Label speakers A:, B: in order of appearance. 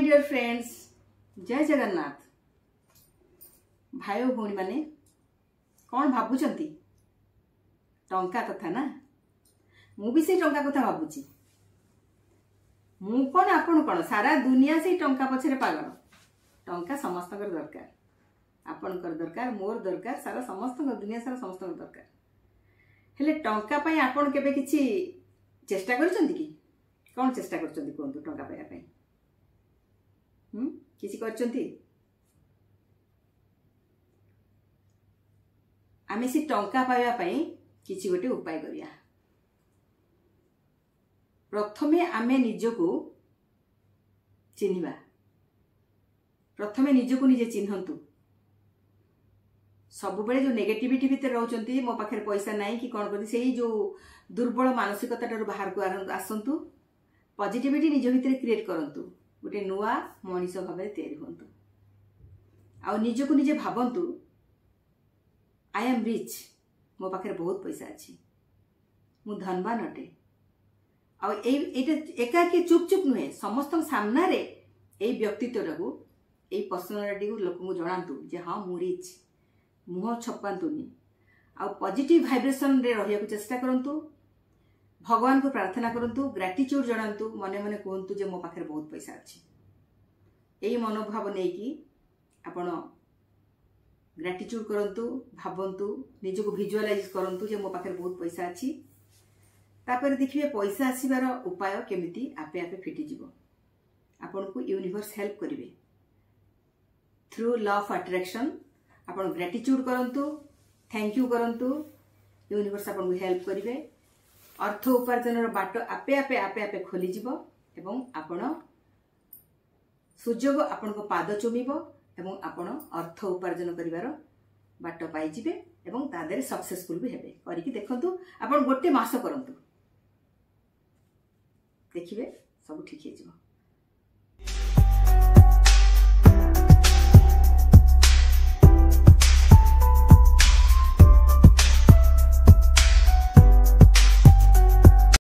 A: My dear friends, जय जगन्नाथ। भाई भौणी माने कौन भाबुचंती टंका कथा ना, मु भी से टंका कथा भाबुची। मु कौन आपण कौन सारा दुनिया से टंका पछरे पागल। टंका समस्त दरकार, आपणकर दरकार, मोर दरकार, सारा समस्त दुनिया सारा समस्त दरकार। हेले टंका पाई आपण केबे किछि चेष्टा करछंती कि? कौन चेष्टा करछंती कोंतु टंका पाया पाई? किसी करछंती? आमे से टंका पाया पाई किछि गोटे उपाय करिया। प्रथमे आमे निजको चिन्हिबा, प्रथमे निजको निजे चिन्हंतु। सब बेले जो नेगेटिविटी भीतर रहउचंती, मो पाखे पैसा नाही कि कोन करती, सेही जो दुर्बल मानसिकताटर बाहर को आसंतु। पॉजिटिविटी निज भीतर क्रिएट करंतु, गोटे नुआ मनीष भाव तैयारी हंतु। आ निजको निजे भावंतु, आई एम रिच, मो पाखे बहुत पैसा अच्छी, मु धनवान अटे। एकाकी चुप चुप नुहे, समस्त सामना रे एई व्यक्तित्व को, एई पर्सनालिटी को लोक को जणांतु जे हाँ मु रिच। मुह छपांतुनी, आ पॉजिटिव वाइब्रेशन रे रहिया को चेष्टा करंतु। भगवान को प्रार्थना करंतु, ग्रेटिट्यूड जणांतु, मने मने कहंतु जे मो पाखे बहुत पैसा अच्छी। एई मनोभाव नै कि आपण ग्रेटिट्यूड करंतु, भावंतु, निजको विजुअलाइज करंतु जे मो पाखे बहुत पैसा अच्छी। तापर देखिए पैसा आसीबार उपाय केमिति आपे आपे फिटी जिवो। आपन को यूनिवर्स हेल्प करिवे थ्रू लॉ ऑफ अट्रैक्शन। आपन ग्रेटिट्यूड करंतु, थैंक यू करंतु, यूनिवर्स आपन को हेल्प करिवे। अर्थ उपार्जन बाट आपे आपे आपे आपे खोली जिवो एवं आपण सुजोग आपण को पाद चुमिबो एवं आपण अर्थ उपार्जन करिवार बाट पाई जिवे एवं तादेर सक्सेसफुल भी हेबे। करिकि देखंतु, आपण गोटे मास करंतु, देखिबे सब ठीक हे जिवो।